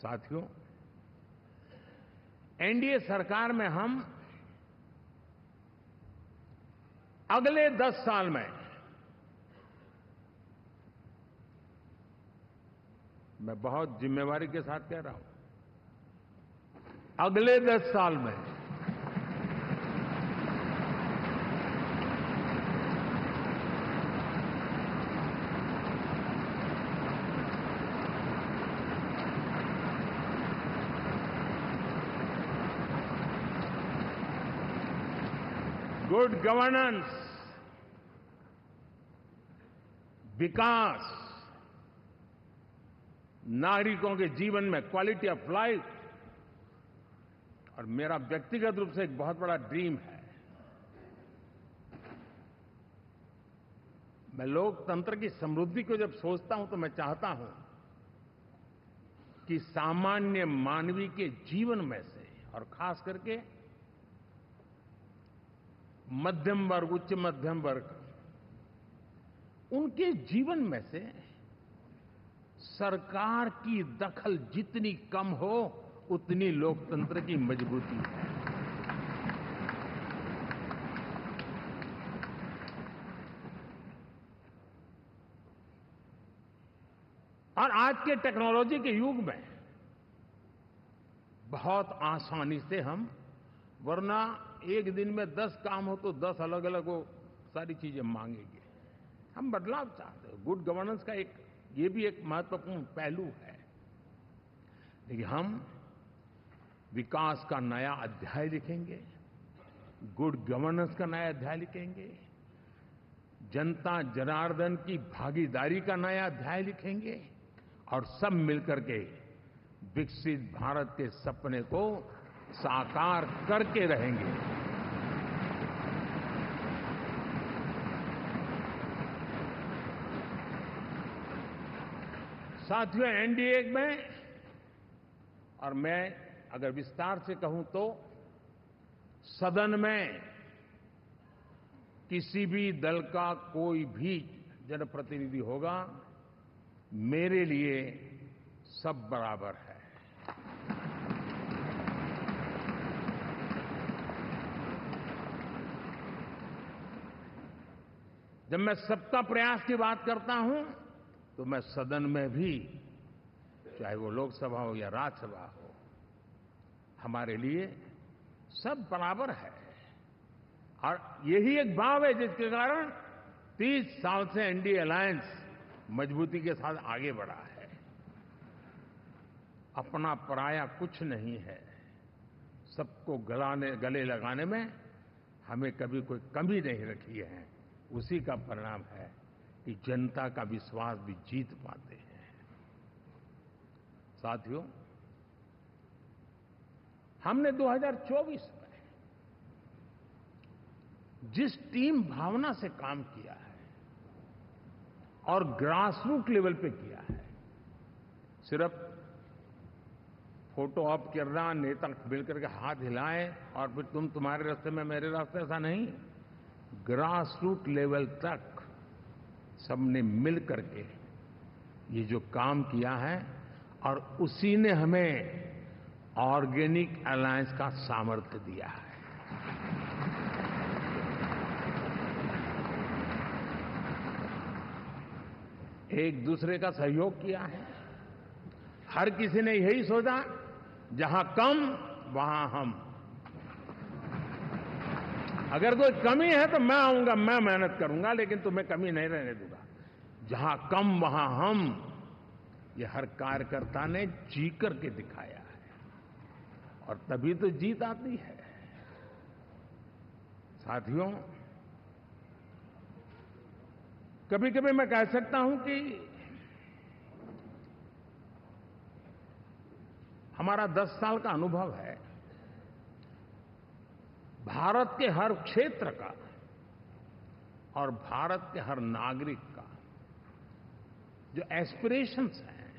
साथियों, एनडीए सरकार में हम अगले 10 साल में, मैं बहुत जिम्मेवारी के साथ कह रहा हूं, अगले 10 साल में गुड गवर्नेंस, विकास, नागरिकों के जीवन में क्वालिटी ऑफ लाइफ, और मेरा व्यक्तिगत रूप से एक बहुत बड़ा ड्रीम है, मैं लोकतंत्र की समृद्धि को जब सोचता हूं तो मैं चाहता हूं कि सामान्य मानवीय के जीवन में से, और खास करके मध्यम वर्ग, उच्च मध्यम वर्ग, उनके जीवन में से सरकार की दखल जितनी कम हो उतनी लोकतंत्र की मजबूती है। और आज के टेक्नोलॉजी के युग में बहुत आसानी से हम, वरना एक दिन में 10 काम हो तो 10 अलग अलग वो सारी चीजें मांगेंगे। हम बदलाव चाहते हैं। गुड गवर्नेंस का ये भी एक महत्वपूर्ण पहलू है। देखिए, हम विकास का नया अध्याय लिखेंगे, गुड गवर्नेंस का नया अध्याय लिखेंगे, जनता जनार्दन की भागीदारी का नया अध्याय लिखेंगे, और सब मिलकर के विकसित भारत के सपने को साकार करके रहेंगे। साथियों, एनडीए में, और मैं अगर विस्तार से कहूं तो सदन में किसी भी दल का कोई भी जनप्रतिनिधि होगा, मेरे लिए सब बराबर है। जब मैं सबका प्रयास की बात करता हूं तो मैं सदन में भी, चाहे वो लोकसभा हो या राज्यसभा हो, हमारे लिए सब बराबर है। और यही एक भाव है जिसके कारण 30 साल से एनडीए अलायंस मजबूती के साथ आगे बढ़ा है। अपना पराया कुछ नहीं है। सबको गले लगाने में हमें कभी कोई कमी नहीं रखी है। उसी का परिणाम है कि जनता का विश्वास भी जीत पाते हैं। साथियों, हमने 2024 में जिस टीम भावना से काम किया है और ग्रासरूट लेवल पे किया है, सिर्फ फोटो ऑप करना, नेता मिलकर के हाथ हिलाएं और फिर तुम्हारे रास्ते में मेरे रास्ते, ऐसा नहीं। ग्रासरूट लेवल तक सबने मिल करके ये जो काम किया है, और उसी ने हमें ऑर्गेनिक अलायंस का सामर्थ्य दिया है। एक दूसरे का सहयोग किया है। हर किसी ने यही सोचा, जहां कम वहां हम। अगर कोई कमी है तो मैं आऊंगा, मैं मेहनत करूंगा, लेकिन तुम्हें कमी नहीं रहने दूंगा। जहां कम वहां हम, ये हर कार्यकर्ता ने जी करके दिखाया है, और तभी तो जीत आती है। साथियों, कभी कभी मैं कह सकता हूं कि हमारा 10 साल का अनुभव है, भारत के हर क्षेत्र का और भारत के हर नागरिक का जो एस्पिरेशंस हैं,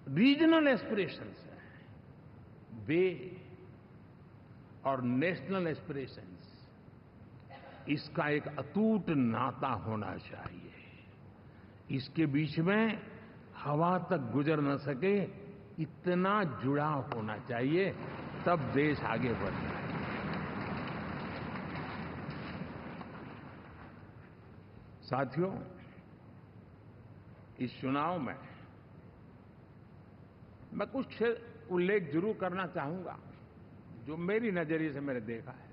रीजनल एस्पिरेशंस हैं, वे और नेशनल एस्पिरेशंस, इसका एक अटूट नाता होना चाहिए। इसके बीच में हवा तक गुजर न सके, इतना जुड़ाव होना चाहिए, तब देश आगे बढ़ता है। साथियों, इस चुनाव में मैं कुछ उल्लेख जरूर करना चाहूंगा जो मेरी नजरिए से मैंने देखा है।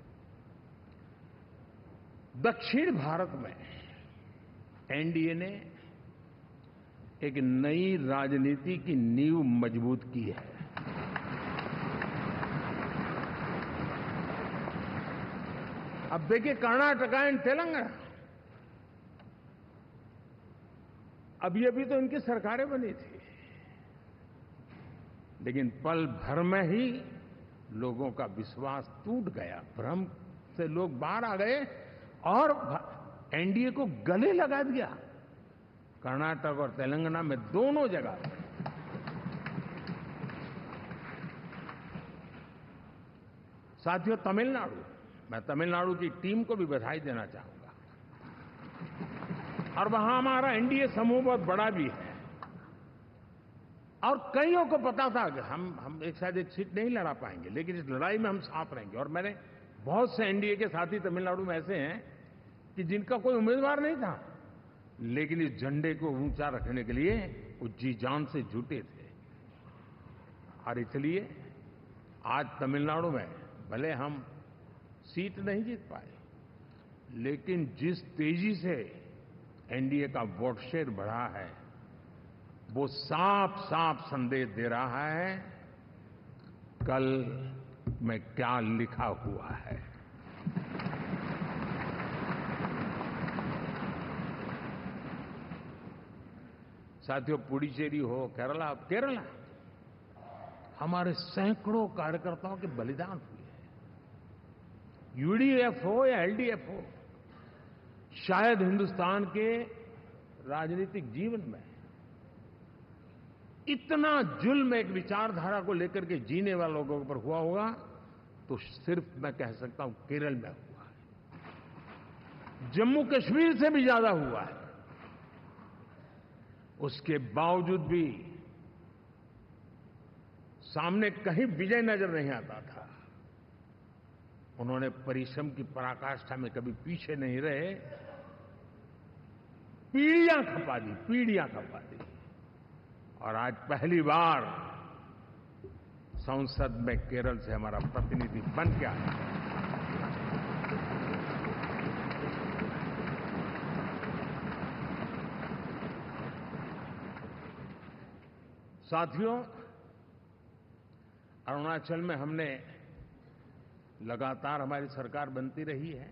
दक्षिण भारत में एनडीए ने एक नई राजनीति की नींव मजबूत की है। अब देखिए, कर्नाटक एंड तेलंगाना, अब ये भी तो इनकी सरकारें बनी थी, लेकिन पल भर में ही लोगों का विश्वास टूट गया, भ्रम से लोग बाहर आ गए और एनडीए को गले लगा दिया। कर्नाटक और तेलंगाना में दोनों जगह। साथियों, तमिलनाडु, मैं तमिलनाडु की टीम को भी बधाई देना चाहूंगा, और वहां हमारा एनडीए समूह बहुत बड़ा भी है, और कईयों को पता था कि हम एक साथ एक सीट नहीं लड़ा पाएंगे, लेकिन इस लड़ाई में हम साथ रहेंगे। और मैंने बहुत से एनडीए के साथी तमिलनाडु में ऐसे हैं कि जिनका कोई उम्मीदवार नहीं था, लेकिन इस झंडे को ऊंचा रखने के लिए वो जी जान से जुटे थे। और इसलिए आज तमिलनाडु में भले हम सीट नहीं जीत पाए, लेकिन जिस तेजी से एनडीए का वोट शेयर बढ़ा है, वो साफ साफ संदेश दे रहा है कल में क्या लिखा हुआ है। साथियों, पुडुचेरी हो, केरला, हमारे सैकड़ों कार्यकर्ताओं के बलिदान हुए हैं। यूडीएफ हो या एलडीएफ हो, शायद हिंदुस्तान के राजनीतिक जीवन में इतना जुल्म एक विचारधारा को लेकर के जीने वाले लोगों पर हुआ होगा तो सिर्फ मैं कह सकता हूं केरल में हुआ है। जम्मू कश्मीर से भी ज्यादा हुआ है। उसके बावजूद भी सामने कहीं विजय नजर नहीं आता था। उन्होंने परिश्रम की पराकाष्ठा में कभी पीछे नहीं रहे, पीढ़ियां खपा दी। और आज पहली बार संसद में केरल से हमारा प्रतिनिधि बन के आया। साथियों, अरुणाचल में हमने लगातार, हमारी सरकार बनती रही है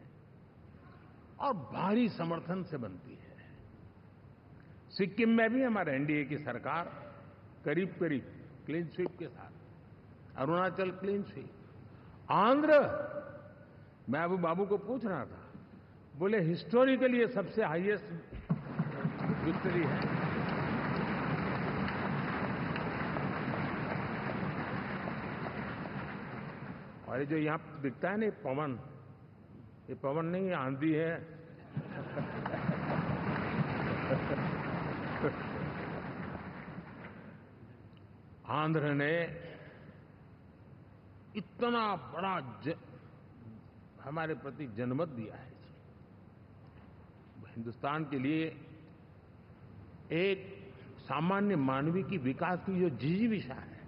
और भारी समर्थन से बनती है। सिक्किम में भी हमारे एनडीए की सरकार करीब क्लीन स्वीप के साथ, अरुणाचल क्लीन स्वीप। आंध्र, मैं अबू बाबू को पूछ रहा था, बोले हिस्टोरिकली ये सबसे हाईएस्ट विक्ट्री है। और ये जो यहां दिखता है ना पवन, ये पवन नहीं, आंधी है। आंध्र ने इतना बड़ा हमारे प्रति जनमत दिया है। हिंदुस्तान के लिए एक सामान्य मानवीय की विकास की जो जिजीविषा है,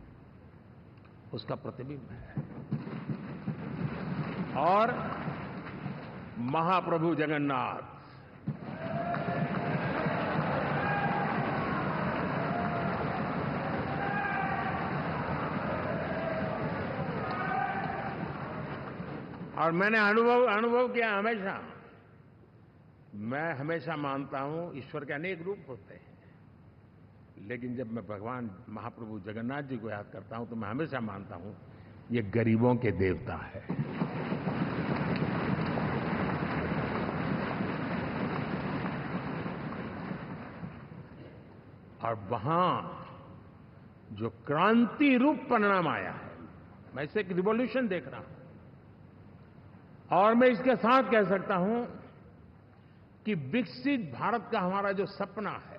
उसका प्रतिबिंब है। और महाप्रभु जगन्नाथ, और मैंने अनुभव किया हमेशा, मैं हमेशा मानता हूं ईश्वर के अनेक रूप होते हैं, लेकिन जब मैं भगवान महाप्रभु जगन्नाथ जी को याद करता हूं तो मैं हमेशा मानता हूं ये गरीबों के देवता है। और वहां जो क्रांति रूप परिणाम आया है, मैं इसे एक रिवॉल्यूशन देख रहा हूं। और मैं इसके साथ कह सकता हूं कि विकसित भारत का हमारा जो सपना है,